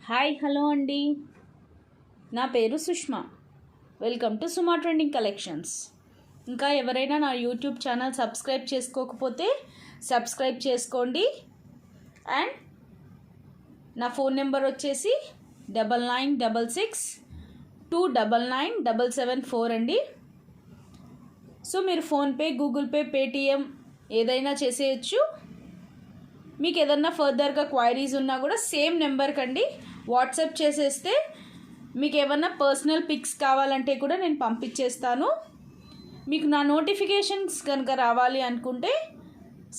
Hi hello అండి, నా పేరు Sushma. Welcome to Suma trending collections. ఇంకా ఎవరైనా నా యూట్యూబ్ ఛానల్ సబ్స్క్రైబ్ చేసుకోకపోతే సబ్స్క్రైబ్ చేసుకోండి. అండ్ నా ఫోన్ నెంబర్ వచ్చేసి 9966299774 అండి. సో మీరు ఫోన్పే, గూగుల్ పే, పేటిఎం ఏదైనా చేసేయచ్చు. మీకు ఏదన్నా ఫర్దర్గా క్వైరీస్ ఉన్నా కూడా సేమ్ నెంబర్కి అండి వాట్సాప్ చేసేస్తే మీకు ఏమన్నా పర్సనల్ పిక్స్ కావాలంటే కూడా నేను పంపించేస్తాను. మీకు నా నోటిఫికేషన్స్ కనుక రావాలి అనుకుంటే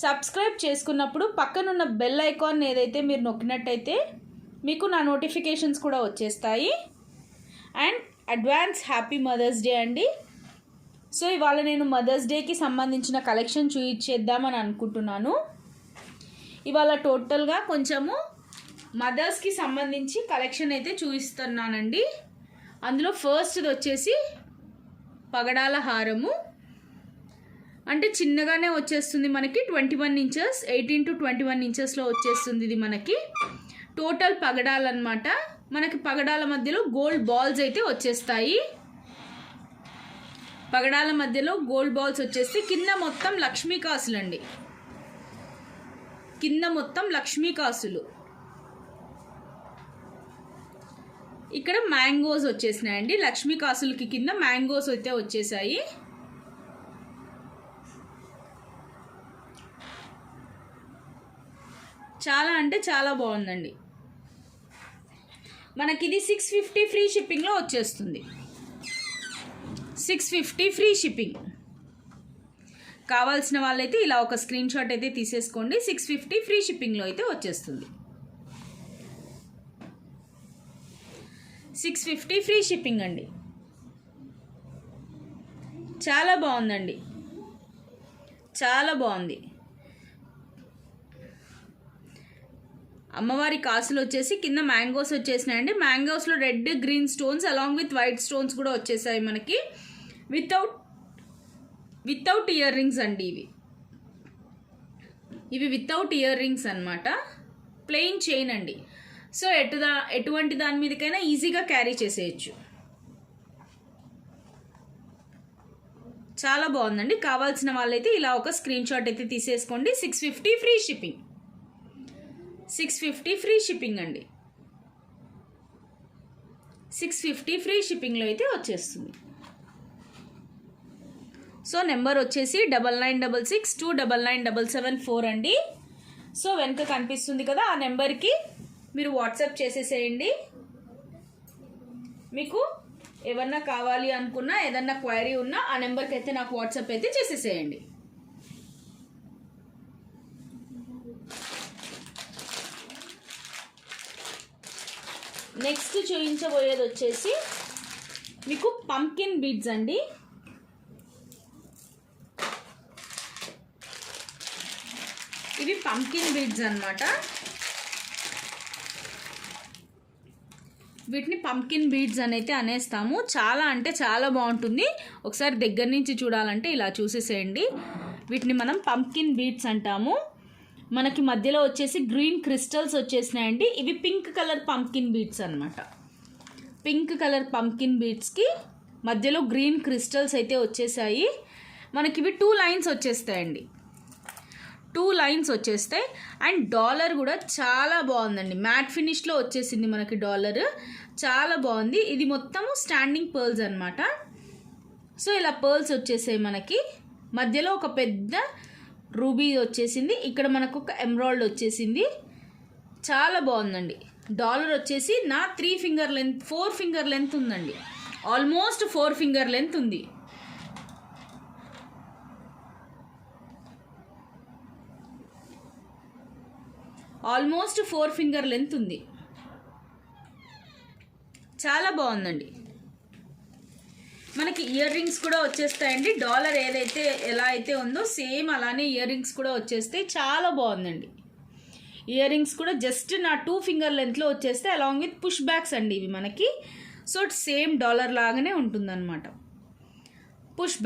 సబ్స్క్రైబ్ చేసుకున్నప్పుడు పక్కనున్న బెల్ ఐకాన్ ఏదైతే మీరు నొక్కినట్టయితే మీకు నా నోటిఫికేషన్స్ కూడా వచ్చేస్తాయి. And advance happy Mother's Day అండి. సో ఇవాళ నేను మదర్స్ డేకి సంబంధించిన కలెక్షన్ చూపించేద్దామని అనుకుంటున్నాను. ఇవాళ టోటల్గా కొంచెము మదర్స్కి సంబంధించి కలెక్షన్ అయితే చూపిస్తున్నానండి. అందులో ఫస్ట్ది వచ్చేసి పగడాల హారము. అంటే చిన్నగానే వచ్చేస్తుంది మనకి, 21 ఇంచెస్, 18 to 21 ఇంచెస్లో వచ్చేస్తుంది. ఇది మనకి టోటల్ పగడాలు అనమాట. మనకి పగడాల మధ్యలో గోల్డ్ బాల్స్ అయితే వచ్చేస్తాయి. పగడాల మధ్యలో గోల్డ్ బాల్స్ వచ్చేసి కింద మొత్తం లక్ష్మీ కాసులు అండి. కింద మొత్తం లక్ష్మీ కాసులు. ఇక్కడ మ్యాంగోస్ వచ్చేసినాయండి. లక్ష్మీ కాసులకి కింద మ్యాంగోస్ అయితే వచ్చేసాయి. చాలా అంటే చాలా బాగుందండి. మనకి ఇది 650 ఫ్రీ షిప్పింగ్లో వచ్చేస్తుంది. 650 ఫ్రీ షిప్పింగ్. కావాల్సిన వాళ్ళైతే ఇలా ఒక స్క్రీన్ షాట్ అయితే తీసేసుకోండి. 650 ఫ్రీ షిప్పింగ్లో అయితే వచ్చేస్తుంది. 650 ఫ్రీ షిప్పింగ్ అండి. చాలా బాగుందండి, చాలా బాగుంది. అమ్మవారి కాసులు వచ్చేసి కింద మ్యాంగోస్ వచ్చేసినాయండి. మ్యాంగోస్లో red, green stones along with white stones కూడా వచ్చేసాయి మనకి. వితౌట్ ఇయర్ రింగ్స్ అండి. ఇవి వితౌట్ ఇయర్ రింగ్స్ అనమాట. ప్లెయిన్ చైన్ అండి. సో ఎటువంటి దాని మీదకైనా ఈజీగా క్యారీ చేసేయచ్చు. చాలా బాగుందండి. కావాల్సిన వాళ్ళైతే ఇలా ఒక స్క్రీన్ షాట్ అయితే తీసేసుకోండి. 650 ఫ్రీ షిప్పింగ్. 650 ఫ్రీ షిప్పింగ్ అండి. 650 ఫ్రీ షిప్పింగ్లో అయితే వచ్చేస్తుంది. సో నెంబర్ వచ్చేసి 9966299774 అండి. సో వెనక కనిపిస్తుంది కదా, ఆ నెంబర్కి మీరు వాట్సాప్ చేసేసేయండి. మీకు ఏమన్నా కావాలి అనుకున్నా, ఏదన్నా క్వైరీ ఉన్నా ఆ నెంబర్కి అయితే నాకు వాట్సాప్ అయితే చేసేసేయండి. నెక్స్ట్ చూపించబోయేది వచ్చేసి మీకు పంకిన్ బీడ్స్ అండి. ఇవి పంకిన్ బీడ్స్ అన్నమాట. వీటిని పంకిన్ బీడ్స్ అనైతే అనేస్తాము. చాలా అంటే చాలా బాగుంటుంది. ఒకసారి దగ్గర నుంచి చూడాలంటే ఇలా చూసేసేయండి. వీటిని మనం పంకిన్ బీడ్స్ అంటాము. మనకి మధ్యలో వచ్చేసి గ్రీన్ క్రిస్టల్స్ వచ్చేసినాయండి. ఇవి పింక్ కలర్ పంకిన్ బీడ్స్ అనమాట. పింక్ కలర్ పంకిన్ బీడ్స్కి మధ్యలో గ్రీన్ క్రిస్టల్స్ అయితే వచ్చేసాయి. మనకి ఇవి 2 లైన్స్ వచ్చేస్తాయండి. 2 లైన్స్ వచ్చేస్తాయి. అండ్ డాలర్ కూడా చాలా బాగుందండి. మ్యాట్ ఫినిష్లో వచ్చేసింది మనకి డాలర్. చాలా బాగుంది. ఇది మొత్తము స్టాండింగ్ పర్ల్స్ అనమాట. సో ఇలా పర్ల్స్ వచ్చేసాయి మనకి. మధ్యలో ఒక పెద్ద రూబీ వచ్చేసింది. ఇక్కడ మనకు ఒక ఎమరాల్డ్ వచ్చేసింది. చాలా బాగుందండి. డాలర్ వచ్చేసి నా 3 ఫింగర్ లెంత్, 4 ఫింగర్ లెంత్ ఉందండి. ఆల్మోస్ట్ 4 ఫింగర్ లెంత్ ఉంది. ఆల్మోస్ట్ 4 ఫింగర్ లెంత్ ఉంది. చాలా బాగుందండి. మనకి ఇయర్ రింగ్స్ కూడా వచ్చేస్తాయండి. డాలర్ ఏదైతే ఎలా అయితే ఉందో సేమ్ అలానే ఇయర్ రింగ్స్ కూడా వచ్చేస్తాయి. చాలా బాగుందండి. ఇయర్ రింగ్స్ కూడా జస్ట్ నా 2 ఫింగర్ లెంత్లో వచ్చేస్తే అలాంగ్ విత్ పుష్ బ్యాక్స్ అండి ఇవి మనకి. సో సేమ్ డాలర్ లాగానే ఉంటుందన్నమాట. పుష్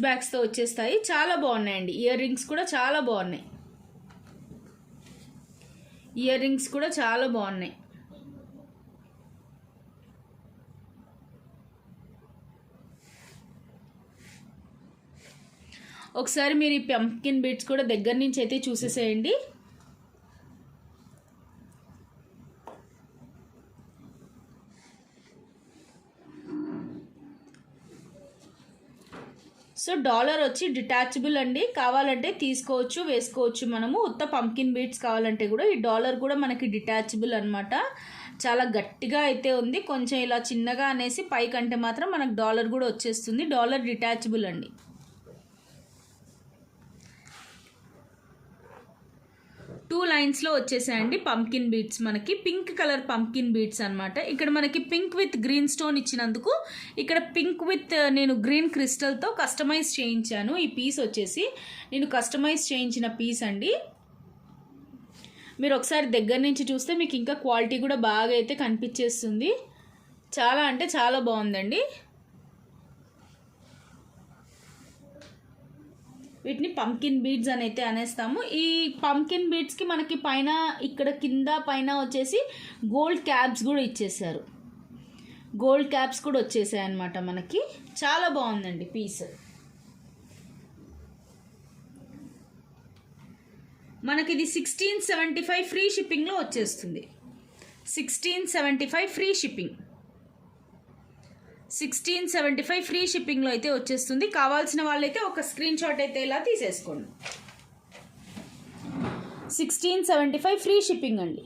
బ్యాక్స్తో వచ్చేస్తాయి. చాలా బాగున్నాయండి. ఇయర్ రింగ్స్ కూడా చాలా బాగున్నాయి. ఇయర్ రింగ్స్ కూడా చాలా బాగున్నాయి. ఒకసారి మీరు ఈ పంకిన్ బీడ్స్ కూడా దగ్గర నుంచి అయితే చూసేసేయండి. సో డాలర్ వచ్చి డిటాచబుల్ అండి, కావాలంటే తీసుకోవచ్చు, వేసుకోవచ్చు. మనము ఉత్త పంకిన్ బీడ్స్ కావాలంటే కూడా ఈ డాలర్ కూడా మనకి డిటాచబుల్ అనమాట. చాలా గట్టిగా అయితే ఉంది. కొంచెం ఇలా చిన్నగా అనేసి పైకంటే మాత్రం మనకు డాలర్ కూడా వచ్చేస్తుంది. డాలర్ డిటాచబుల్ అండి. 2 లైన్స్లో వచ్చేసాయండి పంకిన్ బీడ్స్. మనకి పింక్ కలర్ పంకిన్ బీడ్స్ అనమాట. ఇక్కడ మనకి పింక్ విత్ గ్రీన్ స్టోన్ ఇచ్చినందుకు ఇక్కడ పింక్ విత్ నేను గ్రీన్ క్రిస్టల్తో కస్టమైజ్ చేయించాను. ఈ పీస్ వచ్చేసి నేను కస్టమైజ్ చేయించిన పీస్ అండి. మీరు ఒకసారి దగ్గర నుంచి చూస్తే మీకు ఇంకా క్వాలిటీ కూడా బాగా అయితే కనిపించేస్తుంది. చాలా అంటే చాలా బాగుందండి. వీటిని పంకిన్ బీడ్స్ అని అయితే అనేస్తాము. ఈ పంకిన్ బీడ్స్కి మనకి పైన ఇక్కడ కింద పైన వచ్చేసి గోల్డ్ క్యాప్స్ కూడా ఇచ్చేసారు. గోల్డ్ క్యాప్స్ కూడా వచ్చేసాయి అన్నమాట. మనకి చాలా బాగుందండి పీస్. మనకి ఇది 1675 ఫ్రీ షిప్పింగ్లో వచ్చేస్తుంది. 1675 ఫ్రీ షిప్పింగ్, 1675 ఫ్రీ షిప్పింగ్లో అయితే వచ్చేస్తుంది. కావాల్సిన వాళ్ళైతే ఒక స్క్రీన్ షాట్ అయితే ఇలా తీసేసుకోండి. 1675 ఫ్రీ షిప్పింగ్ అండి.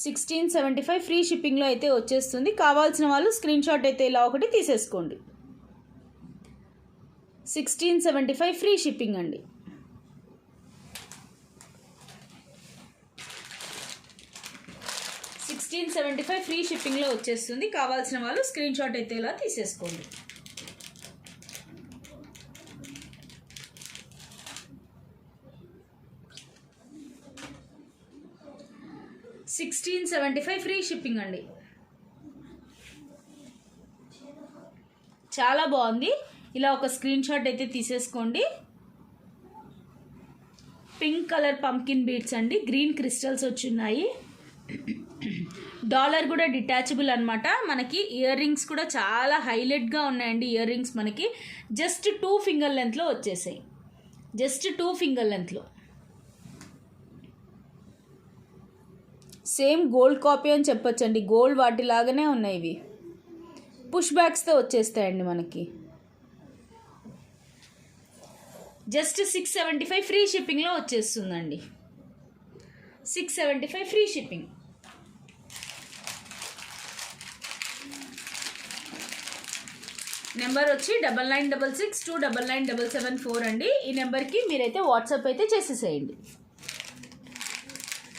1675 ఫ్రీ షిప్పింగ్లో అయితే వచ్చేస్తుంది. కావాల్సిన వాళ్ళు స్క్రీన్ షాట్ అయితే ఇలా ఒకటి తీసేసుకోండి. 1675 ఫ్రీ షిప్పింగ్ అండి. $1675 ఫ్రీ షిప్పింగ్లో వచ్చేస్తుంది. కావాల్సిన వాళ్ళు స్క్రీన్ షాట్ అయితే ఇలా తీసేసుకోండి. $1675 ఫ్రీ షిప్పింగ్ అండి. చాలా బాగుంది. ఇలా ఒక స్క్రీన్ షాట్ అయితే తీసేసుకోండి. పింక్ కలర్ పంకిన్ బీడ్స్ అండి, గ్రీన్ క్రిస్టల్స్ వచ్చున్నాయి. డాలర్ కూడా డిటాచబుల్ అనమాట. మనకి ఇయర్ రింగ్స్ కూడా చాలా హైలైట్గా ఉన్నాయండి. ఇయర్ రింగ్స్ మనకి జస్ట్ 2 ఫింగర్ లెంత్లో వచ్చేసాయి. జస్ట్ 2 ఫింగర్ లెంత్లో. సేమ్ గోల్డ్ కాపీ అని చెప్పొచ్చండి. గోల్డ్ వాటిలాగానే ఉన్నాయి ఇవి. పుష్ బ్యాక్స్తో వచ్చేస్తాయండి మనకి. జస్ట్ 675 ఫ్రీ షిప్పింగ్లో వచ్చేస్తుందండి. 675 ఫ్రీ షిప్పింగ్. నెంబర్ వచ్చి 9966299774 అండి. ఈ నెంబర్కి మీరైతే వాట్సాప్ అయితే చేసేసేయండి.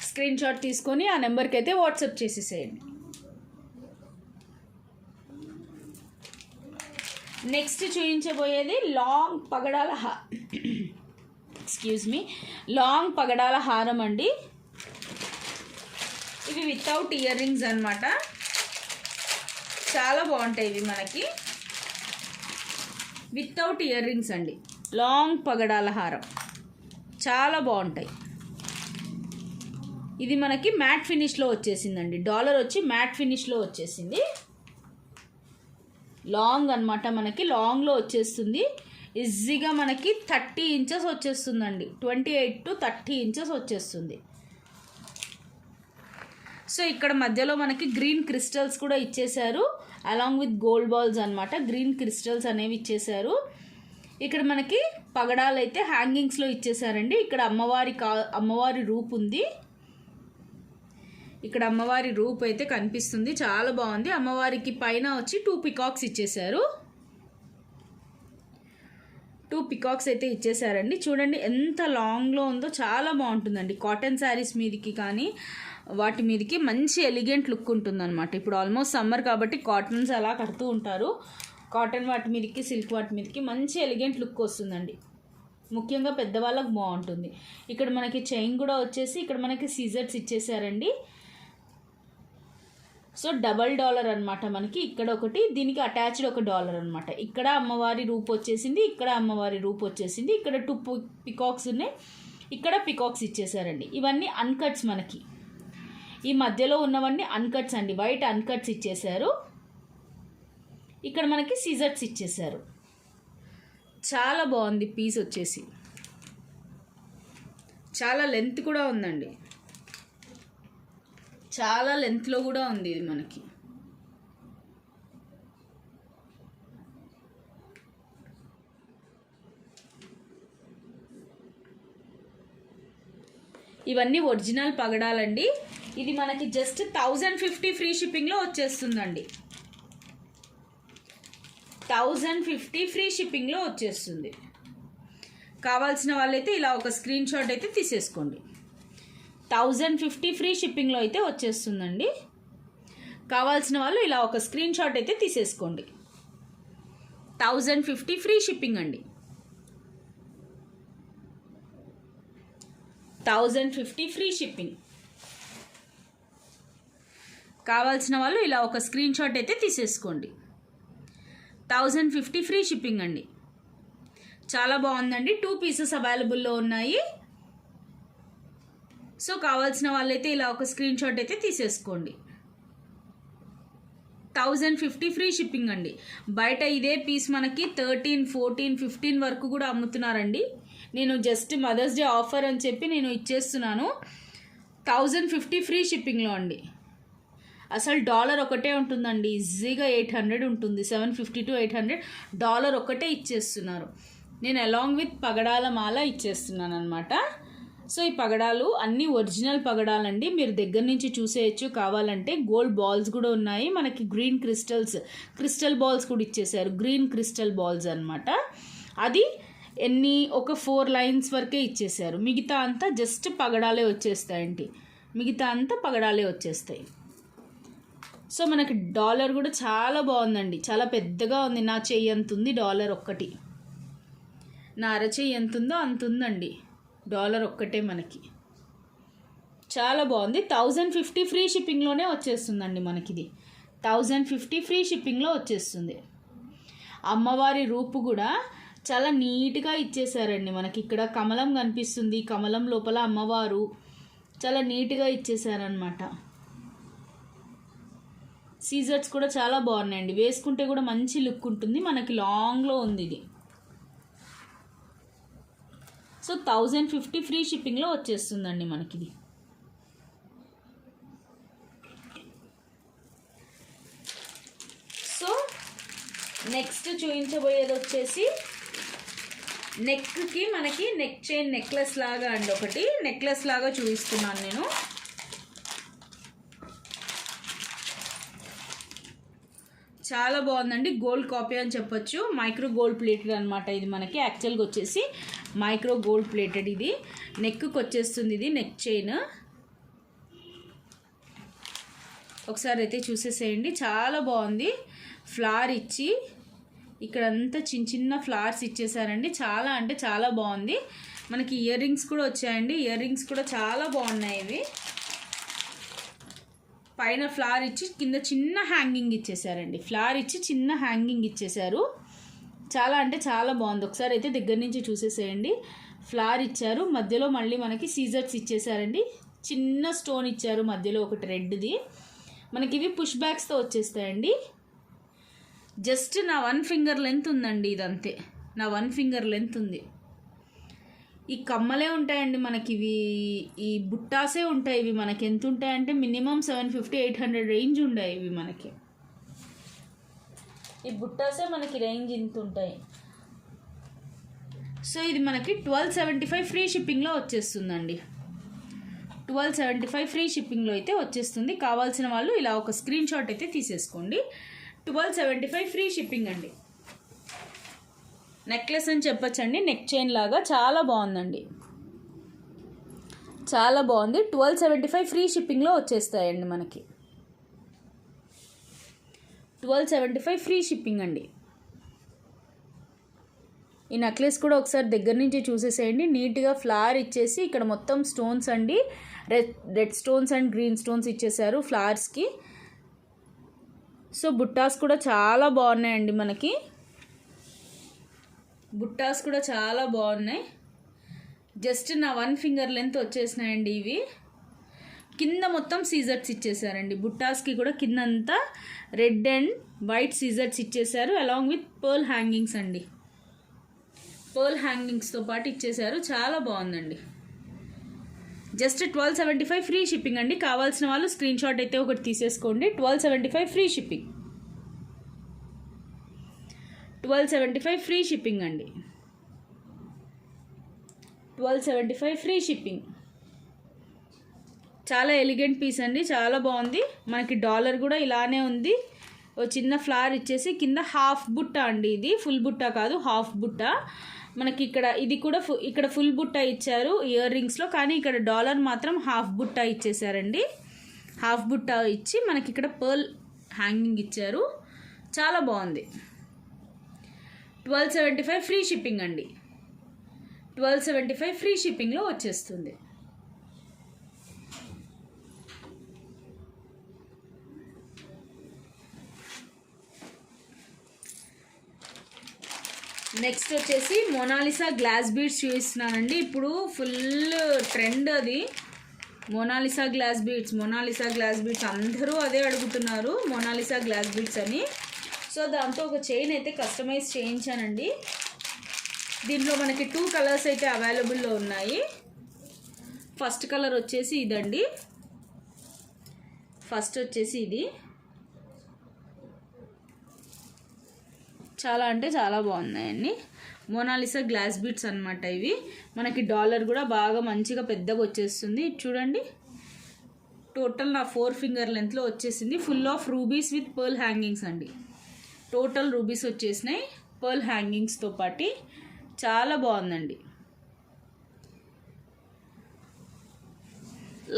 స్క్రీన్ షాట్ తీసుకొని ఆ నెంబర్కి అయితే వాట్సాప్ చేసేసేయండి. నెక్స్ట్ చూపించబోయేది లాంగ్ పగడాల లాంగ్ పగడాల హారం అండి. ఇవి వితౌట్ ఇయర్ రింగ్స్ అనమాట. చాలా బాగుంటాయి ఇవి మనకి. వితౌట్ ఇయర్ రింగ్స్ అండి. లాంగ్ పగడాల హారం చాలా బాగుంటాయి. ఇది మనకి మ్యాట్ ఫినిష్లో వచ్చేసిందండి. డాలర్ వచ్చి మ్యాట్ ఫినిష్లో వచ్చేసింది. లాంగ్ అనమాట. మనకి లాంగ్లో వచ్చేస్తుంది. ఈజీగా మనకి 30 ఇంచెస్ వచ్చేస్తుందండి. 28 to 30 ఇంచెస్ వచ్చేస్తుంది. సో ఇక్కడ మధ్యలో మనకి గ్రీన్ క్రిస్టల్స్ కూడా ఇచ్చేసారు, అలాంగ్ విత్ గోల్డ్ బాల్స్ అనమాట. గ్రీన్ క్రిస్టల్స్ అనేవి ఇచ్చేసారు. ఇక్కడ మనకి పగడాలు అయితే హ్యాంగింగ్స్లో ఇచ్చేసారండి. ఇక్కడ అమ్మవారి రూప్ ఉంది. ఇక్కడ అమ్మవారి రూప్ అయితే కనిపిస్తుంది. చాలా బాగుంది. అమ్మవారికి పైన వచ్చి 2 పికాక్స్ ఇచ్చేసారు. 2 పికాక్స్ అయితే ఇచ్చేసారండి. చూడండి ఎంత లాంగ్లో ఉందో. చాలా బాగుంటుందండి. కాటన్ శారీస్ మీదకి కానీ వాటి మీదకి మంచి ఎలిగెంట్ లుక్ ఉంటుందన్నమాట. ఇప్పుడు ఆల్మోస్ట్ సమ్మర్ కాబట్టి కాటన్స్ అలా కడుతూ ఉంటారు. కాటన్ వాటి మీదకి, సిల్క్ వాటి మీదకి మంచి ఎలిగెంట్ లుక్ వస్తుందండి. ముఖ్యంగా పెద్దవాళ్ళకి బాగుంటుంది. ఇక్కడ మనకి చైన్ కూడా వచ్చేసి ఇక్కడ మనకి సీజర్స్ ఇచ్చేసారండి. సో డబల్ డాలర్ అనమాట మనకి. ఇక్కడ ఒకటి, దీనికి అటాచ్డ్ ఒక డాలర్ అనమాట. ఇక్కడ అమ్మవారి రూప్ వచ్చేసింది, ఇక్కడ అమ్మవారి రూప్ వచ్చేసింది. ఇక్కడ 2 పికాక్స్ ఉన్నాయి. ఇక్కడ పికాక్స్ ఇచ్చేసారండి. ఇవన్నీ అన్కట్స్ మనకి. ఈ మధ్యలో ఉన్నవన్నీ అన్కట్స్ అండి, వైట్ అన్కట్స్ ఇచ్చేసారు. ఇక్కడ మనకి సిజర్స్ ఇచ్చేసారు. చాలా బాగుంది పీస్ వచ్చేసి. చాలా లెంత్ కూడా ఉందండి, చాలా లెంత్లో కూడా ఉంది ఇది మనకి. ఇవన్నీ ఒరిజినల్ పగడాలండి. ఇది మనకి జస్ట్ 1050 ఫ్రీ షిప్పింగ్లో వచ్చేస్తుందండి. 1050 ఫ్రీ షిప్పింగ్లో వచ్చేస్తుంది. కావాల్సిన వాళ్ళైతే ఇలా ఒక స్క్రీన్ షాట్ అయితే తీసేసుకోండి. 1050 ఫ్రీ షిప్పింగ్లో అయితే వచ్చేస్తుందండి. కావాల్సిన వాళ్ళు ఇలా ఒక స్క్రీన్ షాట్ అయితే తీసేసుకోండి. 1050 ఫ్రీ షిప్పింగ్ అండి. 1050 ఫ్రీ షిప్పింగ్. కావాల్సిన వాళ్ళు ఇలా ఒక స్క్రీన్ షాట్ అయితే తీసేసుకోండి. 1050 ఫ్రీ షిప్పింగ్ అండి. చాలా బాగుందండి. 2 పీసెస్ అవైలబుల్లో ఉన్నాయి. సో కావాల్సిన వాళ్ళైతే ఇలా ఒక స్క్రీన్ షాట్ అయితే తీసేసుకోండి. 1050 ఫ్రీ షిప్పింగ్ అండి. బయట ఇదే పీస్ మనకి 13, 14, 15 వరకు కూడా అమ్ముతున్నారండి. నేను జస్ట్ మదర్స్ డే ఆఫర్ అని చెప్పి నేను ఇచ్చేస్తున్నాను. 1050 ఫ్రీ షిప్పింగ్లో అండి. అసలు డాలర్ ఒకటే ఉంటుందండి, ఈజీగా 800 ఉంటుంది. 750 to 800 డాలర్ ఒకటే ఇచ్చేస్తున్నారు. నేను అలాంగ్ విత్ పగడాల మాల ఇచ్చేస్తున్నాను అనమాట. సో ఈ పగడాలు అన్నీ ఒరిజినల్ పగడాలండి, మీరు దగ్గర నుంచి చూసేయచ్చు. కావాలంటే గోల్డ్ బాల్స్ కూడా ఉన్నాయి మనకి. గ్రీన్ క్రిస్టల్ బాల్స్ కూడా ఇచ్చేసారు. గ్రీన్ క్రిస్టల్ బాల్స్ అనమాట. అది ఒక 4 లైన్స్ వరకే ఇచ్చేసారు. మిగతా అంతా జస్ట్ పగడాలే వచ్చేస్తాయండి. మిగతా అంతా పగడాలే వచ్చేస్తాయి. సో మనకి డాలర్ కూడా చాలా బాగుందండి, చాలా పెద్దగా ఉంది. నా చెయ్యి ఎంత ఉంది డాలర్ ఒక్కటి, నా అరచెయ్యి ఎంత ఉందో అంత ఉందండి డాలర్ ఒక్కటే మనకి. చాలా బాగుంది. 1050 ఫ్రీ షిప్పింగ్లోనే వచ్చేస్తుందండి మనకిది. 1050 ఫ్రీ షిప్పింగ్లో వచ్చేస్తుంది. అమ్మవారి రూపు కూడా చాలా నీట్గా ఇచ్చేసారండి మనకి. ఇక్కడ కమలం కనిపిస్తుంది, కమలం లోపల అమ్మవారు చాలా నీట్గా ఇచ్చేసారనమాట. సీజర్స్ కూడా చాలా బాగున్నాయండి, వేసుకుంటే కూడా మంచి లుక్ ఉంటుంది. మనకి లాంగ్లో ఉంది ఇది. సో 1050 ఫ్రీ షిప్పింగ్లో వచ్చేస్తుందండి మనకిది. సో నెక్స్ట్ చూపించబోయేది వచ్చేసి నెక్కి మనకి నెక్ చైన్ నెక్లెస్ లాగా అండి. ఒకటి నెక్లెస్ లాగా చూపిస్తున్నాను నేను. చాలా బాగుందండి. గోల్డ్ కాపీ అని చెప్పొచ్చు. మైక్రో గోల్డ్ ప్లేటెడ్ అనమాట ఇది మనకి. యాక్చువల్గా వచ్చేసి మైక్రో గోల్డ్ ప్లేటెడ్. ఇది నెక్కి వచ్చేస్తుంది. ఇది నెక్ చైన్. ఒకసారి అయితే చూసేసేయండి. చాలా బాగుంది. ఫ్లవర్ ఇచ్చి ఇక్కడంతా చిన్న చిన్న ఫ్లవర్స్ ఇచ్చేసారండి. చాలా అంటే చాలా బాగుంది. మనకి ఇయర్ రింగ్స్ కూడా వచ్చాయండి. ఇయర్ రింగ్స్ కూడా చాలా బాగున్నాయి ఇవి. పైన ఫ్లవర్ ఇచ్చి కింద చిన్న హ్యాంగింగ్ ఇచ్చేసారండి. ఫ్లవర్ ఇచ్చి చిన్న హ్యాంగింగ్ ఇచ్చేసారు. చాలా అంటే చాలా బాగుంది. ఒకసారి అయితే దగ్గర నుంచి చూసేసేయండి. ఫ్లవర్ ఇచ్చారు, మధ్యలో మళ్ళీ మనకి సీజర్స్ ఇచ్చేసారండి. చిన్న స్టోన్ ఇచ్చారు మధ్యలో ఒకటి రెడ్ది. మనకి ఇవి పుష్ బ్యాక్స్తో వచ్చేస్తాయండి. జస్ట్ నా 1 ఫింగర్ లెంత్ ఉందండి. ఇదంతే, నా 1 ఫింగర్ లెంత్ ఉంది. ఈ కమ్మలే ఉంటాయండి మనకి. ఇవి ఈ బుట్టాసే ఉంటాయి. ఇవి మనకి ఎంత ఉంటాయంటే మినిమం 750-800 రేంజ్ ఉంటాయి ఇవి మనకి. ఈ బుట్టాసే మనకి రేంజ్ ఇంత ఉంటాయి. సో ఇది మనకి 1275 ఫ్రీ షిప్పింగ్లో వచ్చేస్తుందండి. 1275 ఫ్రీ షిప్పింగ్లో అయితే వచ్చేస్తుంది. కావాల్సిన వాళ్ళు ఇలా ఒక స్క్రీన్ షాట్ అయితే తీసేసుకోండి. 1275 ఫ్రీ షిప్పింగ్ అండి. నెక్లెస్ అని చెప్పచ్చండి, నెక్ చైన్ లాగా. చాలా బాగుందండి, చాలా బాగుంది. 1275 ఫ్రీ షిప్పింగ్లో వచ్చేస్తాయండి మనకి. 1275 ఫ్రీ షిప్పింగ్ అండి. ఈ నెక్లెస్ కూడా ఒకసారి దగ్గర నుంచి చూసేసేయండి. నీట్గా ఫ్లవర్ ఇచ్చేసి ఇక్కడ మొత్తం స్టోన్స్ అండి, red stones and green stones ఇచ్చేసారు ఫ్లవర్స్కి. సో బుట్టాస్ కూడా చాలా బాగున్నాయండి మనకి. బుట్టాస్ కూడా చాలా బాగున్నాయి. జస్ట్ నా 1 ఫింగర్ లెంత్ వచ్చేసినాయండి ఇవి. కింద మొత్తం సీజర్స్ ఇచ్చేసారండి. బుట్టాస్కి కూడా కింద అంతా రెడ్ అండ్ వైట్ సీజర్స్ ఇచ్చేసారు, అలాంగ్ విత్ పర్ల్ హ్యాంగింగ్స్ అండి. పర్ల్ హ్యాంగింగ్స్తో పాటు ఇచ్చేసారు. చాలా బాగుందండి. జస్ట్ 1275 ఫ్రీ షిప్పింగ్ అండి. కావాల్సిన వాళ్ళు స్క్రీన్ షాట్ అయితే ఒకటి తీసేసుకోండి. 1275 ఫ్రీ షిప్పింగ్. 1275 ఫ్రీ షిప్పింగ్ అండి. 1275 ఫ్రీ షిప్పింగ్. చాలా ఎలిగెంట్ పీస్ అండి, చాలా బాగుంది. మనకి డాలర్ కూడా ఇలానే ఉంది. ఓ చిన్న ఫ్లవర్ ఇచ్చేసి కింద హాఫ్ బుట్ట అండి. ఇది ఫుల్ బుట్ట కాదు, హాఫ్ బుట్ట. మనకి ఇక్కడ ఇది కూడా ఇక్కడ ఫుల్ బుట్ట ఇచ్చారు ఇయర్ రింగ్స్లో, కానీ ఇక్కడ డాలర్ మాత్రం హాఫ్ బుట్ట ఇచ్చేసారండి. హాఫ్ బుట్ట ఇచ్చి మనకి ఇక్కడ పర్ల్ హ్యాంగింగ్ ఇచ్చారు. చాలా బాగుంది. 1275 ఫ్రీ షిప్పింగ్ అండి. 1275 ఫ్రీ షిప్పింగ్లో వచ్చేస్తుంది. నెక్స్ట్ వచ్చేసి మోనాలిసా గ్లాస్ బీడ్స్ చూపిస్తున్నానండి. ఇప్పుడు ఫుల్ ట్రెండ్ అది, Mona Lisa glass beads. Mona Lisa glass beads అందరూ అదే అడుగుతున్నారు, మోనాలిసా గ్లాస్ బీడ్స్ అని. సో దాంతో ఒక చైన్ అయితే కస్టమైజ్ చేయించానండి. దీంట్లో మనకి 2 కలర్స్ అయితే అవైలబుల్లో ఉన్నాయి. ఫస్ట్ కలర్ వచ్చేసి ఇదండి. ఫస్ట్ వచ్చేసి ఇది చాలా అంటే చాలా బాగున్నాయండి. మోనాలిసా గ్లాస్ బీడ్స్ అనమాట ఇవి. మనకి డాలర్ కూడా బాగా మంచిగా పెద్దగా వచ్చేస్తుంది. చూడండి, టోటల్ నా 4 ఫింగర్ లెంత్లో వచ్చేసింది. Full of rubies with pearl hangings అండి. టోటల్ రూబీస్ వచ్చేసినాయి పర్ల్ హ్యాంగింగ్స్తో పాటు. చాలా బాగుందండి.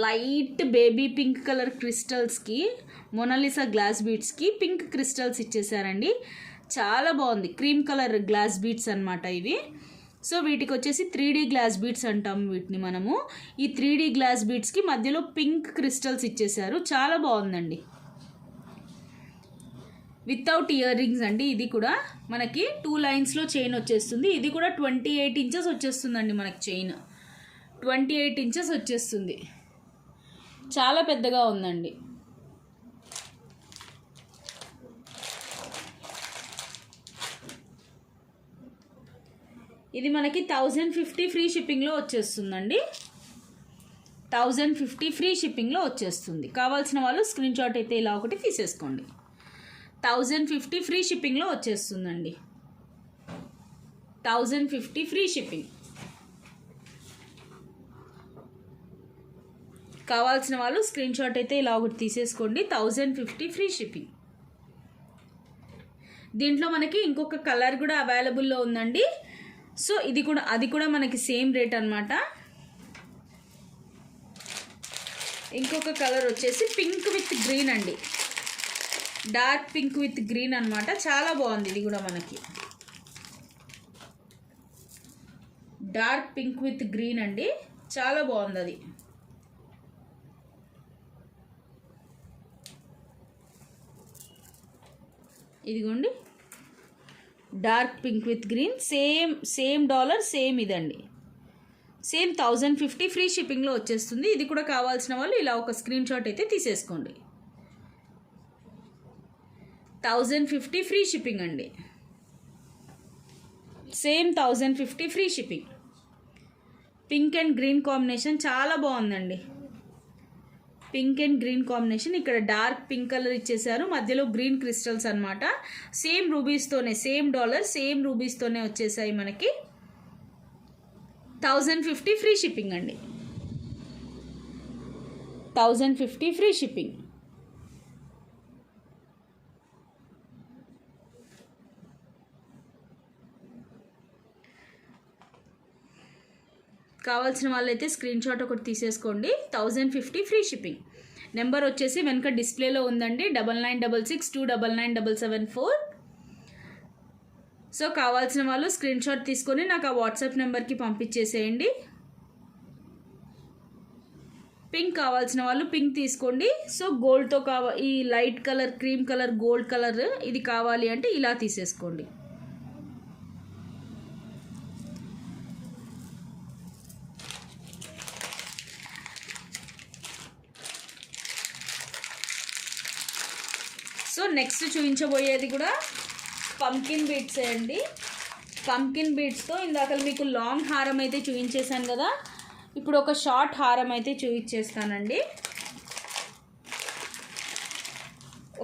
లైట్ బేబీ పింక్ కలర్ క్రిస్టల్స్కి మోనాలిసా గ్లాస్ బీడ్స్కి పింక్ క్రిస్టల్స్ ఇచ్చేసారండి. చాలా బాగుంది. క్రీమ్ కలర్ గ్లాస్ బీడ్స్ అనమాట ఇవి. సో వీటికి వచ్చేసి 3D గ్లాస్ బీడ్స్ అంటాం వీటిని మనము. ఈ 3D గ్లాస్ బీడ్స్కి మధ్యలో పింక్ క్రిస్టల్స్ ఇచ్చేసారు. చాలా బాగుందండి. వితౌట్ ఇయర్ రింగ్స్ అండి. ఇది కూడా మనకి 2 లైన్స్లో చైన్ వచ్చేస్తుంది. ఇది కూడా 28 ఇంచెస్ వచ్చేస్తుందండి మనకి చైన్. 28 ఇంచెస్ వచ్చేస్తుంది. చాలా పెద్దగా ఉందండి. ఇది మనకి 1050 ఫ్రీ షిప్పింగ్లో వచ్చేస్తుందండి. 1050 ఫ్రీ షిప్పింగ్లో వచ్చేస్తుంది. కావాల్సిన వాళ్ళు స్క్రీన్ షాట్ అయితే ఇలా ఒకటి తీసేసుకోండి. 1050 ఫ్రీ షిప్పింగ్లో వచ్చేస్తుందండి. 1050 ఫ్రీ షిప్పింగ్. కావాల్సిన వాళ్ళు స్క్రీన్ షాట్ అయితే ఇలా ఒకటి తీసేసుకోండి. 1050 ఫ్రీ షిప్పింగ్. దీంట్లో మనకి ఇంకొక కలర్ కూడా అవైలబుల్లో ఉందండి. సో అది కూడా మనకి సేమ్ రేట్ అనమాట. ఇంకొక కలర్ వచ్చేసి పింక్ విత్ గ్రీన్ అండి. డార్క్ పింక్ విత్ గ్రీన్ అనమాట. చాలా బాగుంది. ఇది కూడా మనకి డార్క్ పింక్ విత్ గ్రీన్ అండి. చాలా బాగుంది అది. ఇదిగోండి, dark pink with green. Same dollar, same ఇదండి. సేమ్ 1050 ఫ్రీ షిప్పింగ్లో వచ్చేస్తుంది. ఇది కూడా కావాల్సిన వాళ్ళు ఇలా ఒక స్క్రీన్ షాట్ అయితే తీసేసుకోండి. 1050 ఫ్రీ షిప్పింగ్ అండి. Same 1050 free shipping. Pink and green combination చాలా బాగుందండి. Pink and green combination. ఇక్కడ డార్క్ పింక్ కలర్ ఇచ్చేసారు, మధ్యలో గ్రీన్ క్రిస్టల్స్ అనమాట. సేమ్ రూబీస్తోనే, సేమ్ డాలర్, సేమ్ రూబీస్తోనే వచ్చేసాయి మనకి. 1050 ఫ్రీ షిప్పింగ్ అండి. 1050 ఫ్రీ షిప్పింగ్. కావాల్సిన వాళ్ళైతే స్క్రీన్ షాట్ ఒకటి తీసేసుకోండి. 1050 ఫ్రీ షిప్పింగ్. నెంబర్ వచ్చేసి వెనక డిస్ప్లేలో ఉందండి, 9966299774. సో కావాల్సిన వాళ్ళు స్క్రీన్ షాట్ తీసుకొని నాకు ఆ వాట్సాప్ నెంబర్కి పంపించేసేయండి. పింక్ కావాల్సిన వాళ్ళు పింక్ తీసుకోండి. సో గోల్డ్తో ఈ light colour, cream colour, gold colour ఇది కావాలి అంటే ఇలా తీసేసుకోండి. సో నెక్స్ట్ చూపించబోయేది కూడా పంకిన్ బీడ్సే అండి. పంకిన్ బీడ్స్తో ఇందాక మీకు లాంగ్ హారం అయితే చూపించేశాను కదా, ఇప్పుడు ఒక షార్ట్ హారం అయితే చూపించేస్తానండి.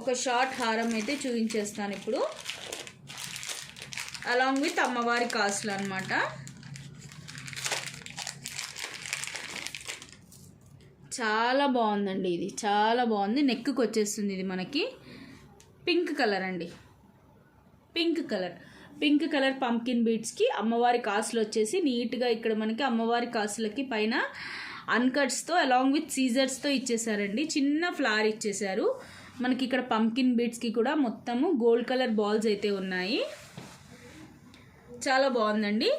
ఒక షార్ట్ హారం అయితే చూపించేస్తాను ఇప్పుడు, అలాంగ్ విత్ అమ్మవారి కాసులు అనమాట. చాలా బాగుందండి, ఇది చాలా బాగుంది. నెక్కి వచ్చేస్తుంది. ఇది మనకి పింక్ కలర్ అండి, పింక్ కలర్ పంకిన్ బీడ్స్కి అమ్మవారి కాసులు వచ్చేసి నీట్గా ఇక్కడ మనకి అమ్మవారి కాసులకి పైన అన్కట్స్తో అలాంగ్ విత్ సీజర్స్తో ఇచ్చేసారండి. చిన్న ఫ్లవర్ ఇచ్చేసారు మనకి. ఇక్కడ పంకిన్ బీడ్స్కి కూడా మొత్తము గోల్డ్ కలర్ బాల్స్ అయితే ఉన్నాయి. చాలా బాగుందండి.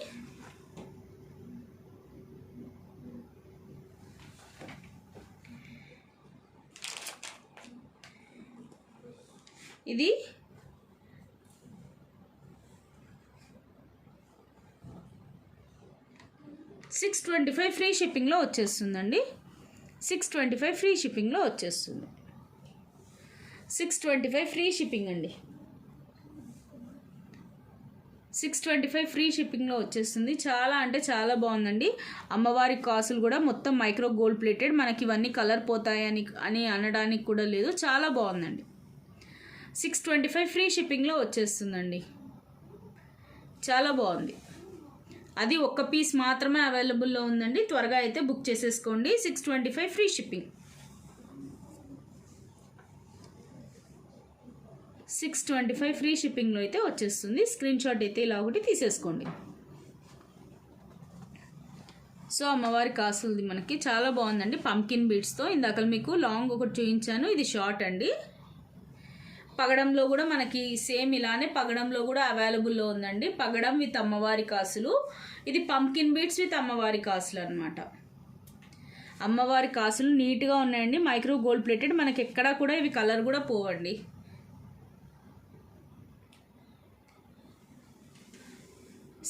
ఇది $625 ఫ్రీ షిప్పింగ్లో వచ్చేస్తుందండి. $625 ఫ్రీ షిప్పింగ్లో వచ్చేస్తుంది. $625 ఫ్రీ షిప్పింగ్ అండి. $625 ఫ్రీ షిప్పింగ్లో వచ్చేస్తుంది. చాలా అంటే చాలా బాగుందండి. అమ్మవారి కాసులు కూడా మొత్తం మైక్రో గోల్డ్ ప్లేటెడ్. మనకి ఇవన్నీ కలర్ పోతాయని అనడానికి కూడా లేదు. చాలా బాగుందండి. $625 ఫ్రీ షిప్పింగ్లో వచ్చేస్తుందండి. చాలా బాగుంది. అది ఒక్క పీస్ మాత్రమే అవైలబుల్లో ఉందండి. త్వరగా అయితే బుక్ చేసేసుకోండి. $625 ఫ్రీ షిప్పింగ్. $625 ఫ్రీ షిప్పింగ్లో అయితే వచ్చేస్తుంది. స్క్రీన్ షాట్ అయితే ఇలా ఒకటి తీసేసుకోండి. సో అమ్మవారి కాసులది మనకి చాలా బాగుందండి. పంకిన్ బీడ్స్తో ఇందాక మీకు లాంగ్ ఒకటి చూపించాను, ఇది షార్ట్ అండి. పగడంలో కూడా మనకి సేమ్ ఇలానే పగడంలో కూడా అవైలబుల్లో ఉందండి. పగడం విత్ అమ్మవారి కాసులు. ఇది పంకిన్ బీడ్స్ విత్ అమ్మవారి కాసులు అనమాట. అమ్మవారి కాసులు నీట్గా ఉన్నాయండి. Micro gold plated. మనకి ఎక్కడా కూడా ఇవి కలర్ కూడా పోవండి.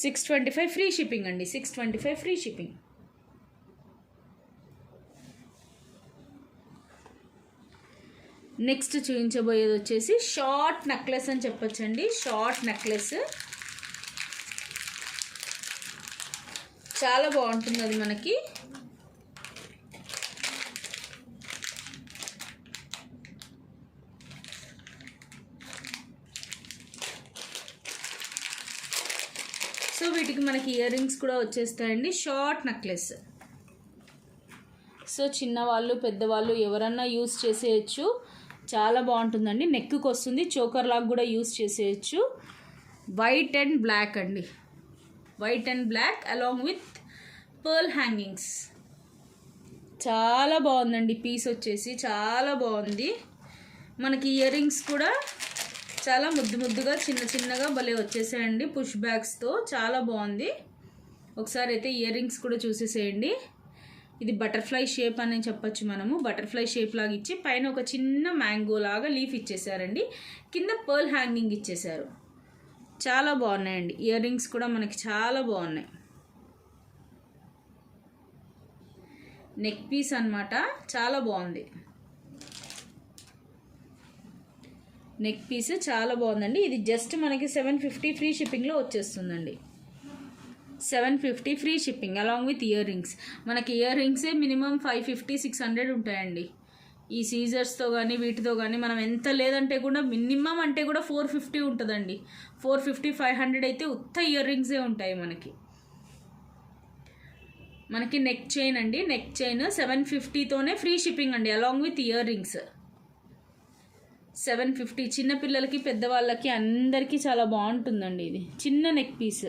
$625 ఫ్రీ షిప్పింగ్ అండి. $625 ఫ్రీ షిప్పింగ్. నెక్స్ట్ చూపించబోయేది వచ్చేసి షార్ట్ నెక్లెస్ అని చెప్పొచ్చండి. షార్ట్ నెక్లెస్ చాలా బాగుంటుంది. అది మనకి సో వీటికి మనకి ఇయర్ రింగ్స్ కూడా వచ్చేస్తాయండి. Short necklace. సో చిన్నవాళ్ళు పెద్దవాళ్ళు ఎవరన్నా యూస్ చేసేయచ్చు. చాలా బాగుంటుందండి. నెక్కి వస్తుంది. చోకర్ లాగా కూడా యూస్ చేసేయచ్చు. వైట్ అండ్ బ్లాక్ అండి. White and black along with pearl hangings. చాలా బాగుందండి. పీస్ వచ్చేసి చాలా బాగుంది. మనకి ఇయర్ రింగ్స్ కూడా చాలా ముద్దుగా చిన్నగా భలే వచ్చేసాయండి. పుష్ బ్యాగ్స్తో చాలా బాగుంది. ఒకసారి అయితే ఇయర్ రింగ్స్ కూడా చూసేసేయండి. ఇది బటర్ఫ్లై షేప్ అని చెప్పొచ్చు మనము. బటర్ఫ్లై షేప్ లాగా ఇచ్చి పైన ఒక చిన్న మ్యాంగో లాగా లీఫ్ ఇచ్చేసారండి. కింద పర్ల్ హ్యాంగింగ్ ఇచ్చేసారు. చాలా బాగున్నాయండి. ఇయర్ రింగ్స్ కూడా మనకి చాలా బాగున్నాయి. నెక్ పీస్ అన్నమాట. చాలా బాగుంది. నెక్ పీస్ చాలా బాగుందండి. ఇది జస్ట్ మనకి $750 ఫ్రీ షిప్పింగ్లో వచ్చేస్తుందండి. $750 free shipping along with ear rings. మనకి ఇయర్ రింగ్సే మినిమం $550-600 ఉంటాయండి. ఈ సీజర్స్తో కానీ వీటితో కానీ మనం ఎంత లేదంటే కూడా మినిమం అంటే కూడా $450 ఉంటుందండి. $450-500 అయితే ఉత్త ఇయర్ రింగ్సే ఉంటాయి మనకి. నెక్ చైన్ అండి. నెక్ చైన్ $750తోనే ఫ్రీ షిప్పింగ్ అండి అలాంగ్ విత్ ఇయర్ రింగ్స్. $750. చిన్నపిల్లలకి పెద్దవాళ్ళకి అందరికీ చాలా బాగుంటుందండి. ఇది చిన్న neck piece.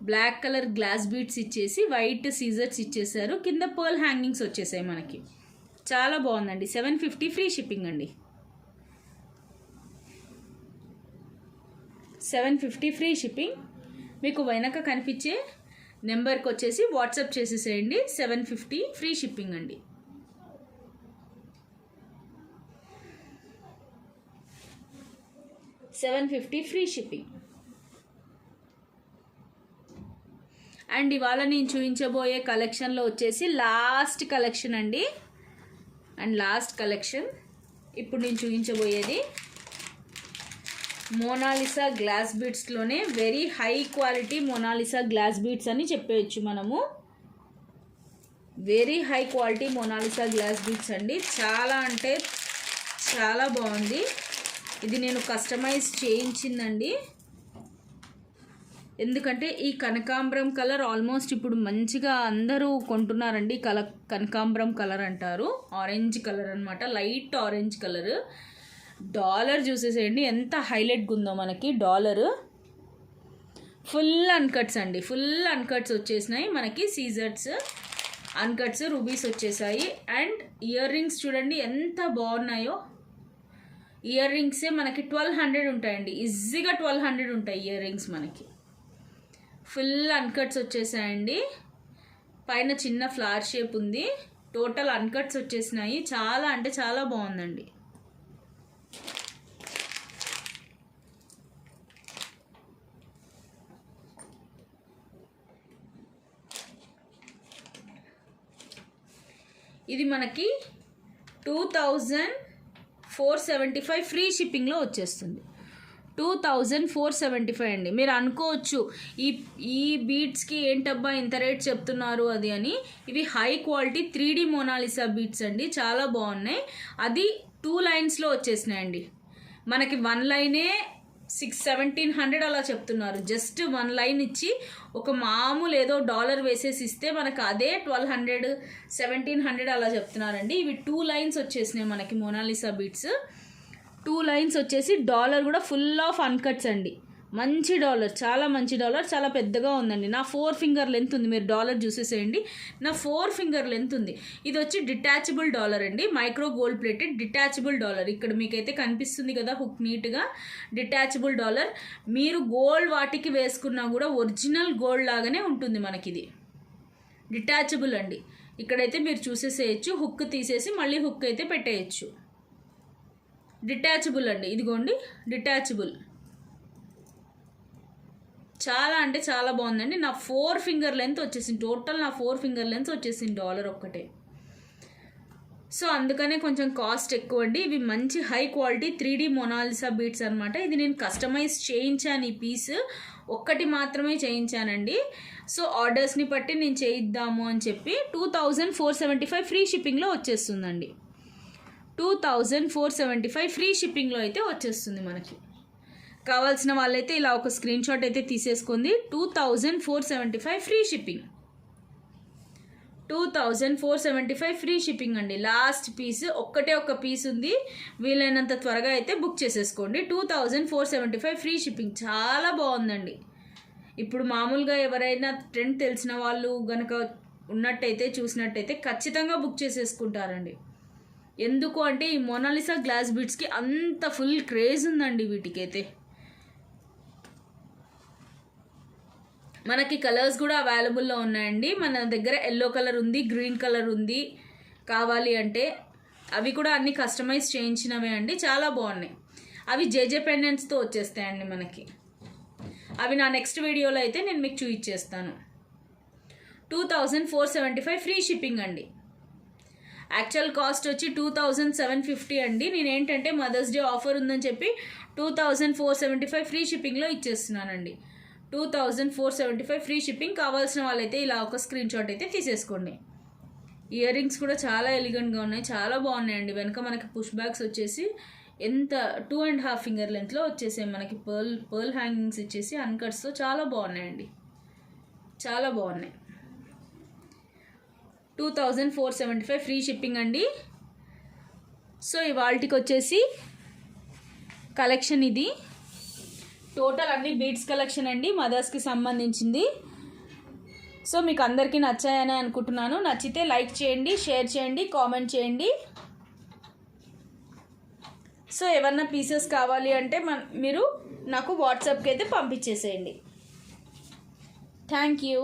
Black colour glass beads ఇచ్చేసి వైట్ సీజర్స్ ఇచ్చేసారు. కింద పర్ల్ హ్యాంగింగ్స్ వచ్చేసాయి మనకి. చాలా బాగుందండి. $750 ఫ్రీ షిప్పింగ్ అండి. $750 ఫ్రీ షిప్పింగ్. మీకు వెనక కనిపించే నెంబర్కి వచ్చేసి వాట్సాప్ చేసేసేయండి. $750 ఫ్రీ షిప్పింగ్ అండి. $750 ఫ్రీ షిప్పింగ్. అండ్ ఇవాళ నేను చూపించబోయే కలెక్షన్లో వచ్చేసి లాస్ట్ కలెక్షన్ అండి. అండ్ లాస్ట్ కలెక్షన్ ఇప్పుడు నేను చూపించబోయేది మోనాలిసా గ్లాస్ బీడ్స్లోనే very high quality Mona Lisa glass beads అని చెప్పేయచ్చు మనము. Very high quality Mona Lisa glass beads అండి. చాలా అంటే చాలా బాగుంది. ఇది నేను కస్టమైజ్ చేయించిందండి. ఎందుకంటే ఈ కనకాంబరం కలర్ ఆల్మోస్ట్ ఇప్పుడు మంచిగా అందరూ కొంటున్నారండి. కనకాంబరం కలర్ అంటారు, ఆరెంజ్ కలర్ అనమాట, లైట్ ఆరెంజ్ కలర్. డాలర్ చూసేసేయండి ఎంత హైలైట్గా ఉందో మనకి. డాలర్ ఫుల్ అన్కట్స్ అండి, ఫుల్ అన్కట్స్ వచ్చేసినాయి మనకి. సీజర్స్ అన్కట్స్ రూబీస్ వచ్చేసాయి. అండ్ ఇయర్ రింగ్స్ చూడండి ఎంత బాగున్నాయో. ఇయర్ రింగ్సే మనకి 1200 ఉంటాయండి, ఈజీగా 1200 ఉంటాయి ఇయర్ రింగ్స్ మనకి. ఫుల్ అన్కట్స్ వచ్చేసాయండి. పైన చిన్న ఫ్లవర్ షేప్ ఉంది. టోటల్ అన్కట్స్ వచ్చేసినాయి. చాలా అంటే చాలా బాగుందండి. ఇది మనకి 2475 ఫ్రీ షిప్పింగ్లో వచ్చేస్తుంది. 2475 అండి. మీరు అనుకోవచ్చు ఈ బీడ్స్కి ఏంటబ్బా ఇంత రేట్ చెప్తున్నారు అది అని. ఇవి high quality 3D Mona Lisa beads అండి, చాలా బాగున్నాయి. అది 2 లైన్స్లో వచ్చేసినాయండి. మనకి 1 లైనే 1700 అలా చెప్తున్నారు. జస్ట్ 1 లైన్ ఇచ్చి ఒక మామూలు ఏదో డాలర్ వేసేసి ఇస్తే మనకు అదే 1200 1700 అలా చెప్తున్నారండి. ఇవి 2 లైన్స్ వచ్చేసినాయి మనకి మోనాలిసా బీడ్స్. 2 లైన్స్ వచ్చేసి డాలర్ కూడా ఫుల్ ఆఫ్ అన్కట్స్ అండి. మంచి డాలర్, చాలా మంచి డాలర్, చాలా పెద్దగా ఉందండి. నా 4 ఫింగర్ లెంత్ ఉంది. మీరు డాలర్ చూసేసేయండి, నా 4 ఫింగర్ లెంత్ ఉంది. ఇది వచ్చి డిటాచబుల్ డాలర్ అండి, micro gold plated detachable dollar. ఇక్కడ మీకైతే కనిపిస్తుంది కదా హుక్ నీట్గా. Detachable dollar. మీరు గోల్డ్ వాటికి వేసుకున్నా కూడా ఒరిజినల్ గోల్డ్ లాగానే ఉంటుంది మనకి. ఇది డిటాచబుల్ అండి. ఇక్కడైతే మీరు చూసేసేయచ్చు, హుక్ తీసేసి మళ్ళీ హుక్ అయితే పెట్టేయచ్చు. డిటాచబుల్ అండి, ఇదిగోండి డిటాచబుల్. చాలా అంటే చాలా బాగుందండి. నా 4 ఫింగర్ లెంత్ వచ్చేసింది. టోటల్ నా 4 ఫింగర్ లెంత్ వచ్చేసింది డాలర్ ఒక్కటే. సో అందుకనే కొంచెం కాస్ట్ ఎక్కువ అండి. ఇవి మంచి high quality 3D Mona Lisa beads అనమాట. ఇది నేను కస్టమైజ్ చేయించాను. ఈ పీస్ ఒక్కటి మాత్రమే చేయించానండి. సో ఆర్డర్స్ని బట్టి నేను చేయిద్దాము అని చెప్పి 2475 ఫ్రీ షిప్పింగ్లో వచ్చేస్తుందండి. 2475 ఫ్రీ షిప్పింగ్లో అయితే వచ్చేస్తుంది మనకి. కావాల్సిన వాళ్ళైతే ఇలా ఒక స్క్రీన్ షాట్ అయితే తీసేసుకోండి. 2475 ఫ్రీ షిప్పింగ్. 2475 ఫ్రీ షిప్పింగ్ అండి. లాస్ట్ పీస్ ఒక్కటే ఒక పీస్ ఉంది. వీలైనంత త్వరగా అయితే బుక్ చేసేసుకోండి. 2475 ఫ్రీ షిప్పింగ్. చాలా బాగుందండి. ఇప్పుడు మామూలుగా ఎవరైనా ట్రెండ్ తెలిసిన వాళ్ళు గనక ఉన్నట్టయితే చూసినట్టయితే ఖచ్చితంగా బుక్ చేసేసుకుంటారండి. ఎందుకు అంటే ఈ మోనాలిసా గ్లాస్ బీడ్స్కి అంత ఫుల్ క్రేజ్ ఉందండి వీటికైతే. మనకి కలర్స్ కూడా అవైలబుల్లో ఉన్నాయండి. మన దగ్గర ఎల్లో కలర్ ఉంది, గ్రీన్ కలర్ ఉంది. కావాలి అంటే అవి కూడా అన్ని కస్టమైజ్ చేయించినవే అండి, చాలా బాగున్నాయి. అవి జేజే పెండెంట్స్తో వచ్చేస్తాయండి మనకి. అవి నా నెక్స్ట్ వీడియోలో అయితే నేను మీకు చూపించేస్తాను. 2475 ఫ్రీ షిప్పింగ్ అండి. యాక్చువల్ కాస్ట్ వచ్చి 2750 అండి. నేనేంటంటే మదర్స్ డే ఆఫర్ ఉందని చెప్పి 2475 ఫ్రీ షిప్పింగ్లో ఇచ్చేస్తున్నానండి. 2475 ఫ్రీ షిప్పింగ్. కావాల్సిన వాళ్ళైతే ఇలా ఒక స్క్రీన్ షాట్ అయితే తీసేసుకోండి. ఇయర్ రింగ్స్ కూడా చాలా ఎలిగెంట్గా ఉన్నాయి, చాలా బాగున్నాయండి. వెనక మనకి పుష్ బ్యాగ్స్ వచ్చేసి ఎంత 2.5 ఫింగర్ లెంత్లో వచ్చేసాయి మనకి. పర్ల్ హ్యాంగింగ్స్ ఇచ్చేసి అన్కట్స్తో చాలా బాగున్నాయండి, చాలా బాగున్నాయి. 2475 ఫ్రీ షిప్పింగ్ అండి. సో ఇవాల్టికి వచ్చేసి కలెక్షన్ ఇది. టోటల్ అన్ని బీడ్స్ కలెక్షన్ అండి, మదర్స్కి సంబంధించింది. సో మీకు అందరికీ నచ్చాయని అనుకుంటున్నాను. నచ్చితే లైక్ చేయండి, షేర్ చేయండి, కామెంట్ చేయండి. సో ఏమన్నా పీసెస్ కావాలి అంటే మీరు నాకు వాట్సాప్కి అయితే పంపించేసేయండి. Thank you.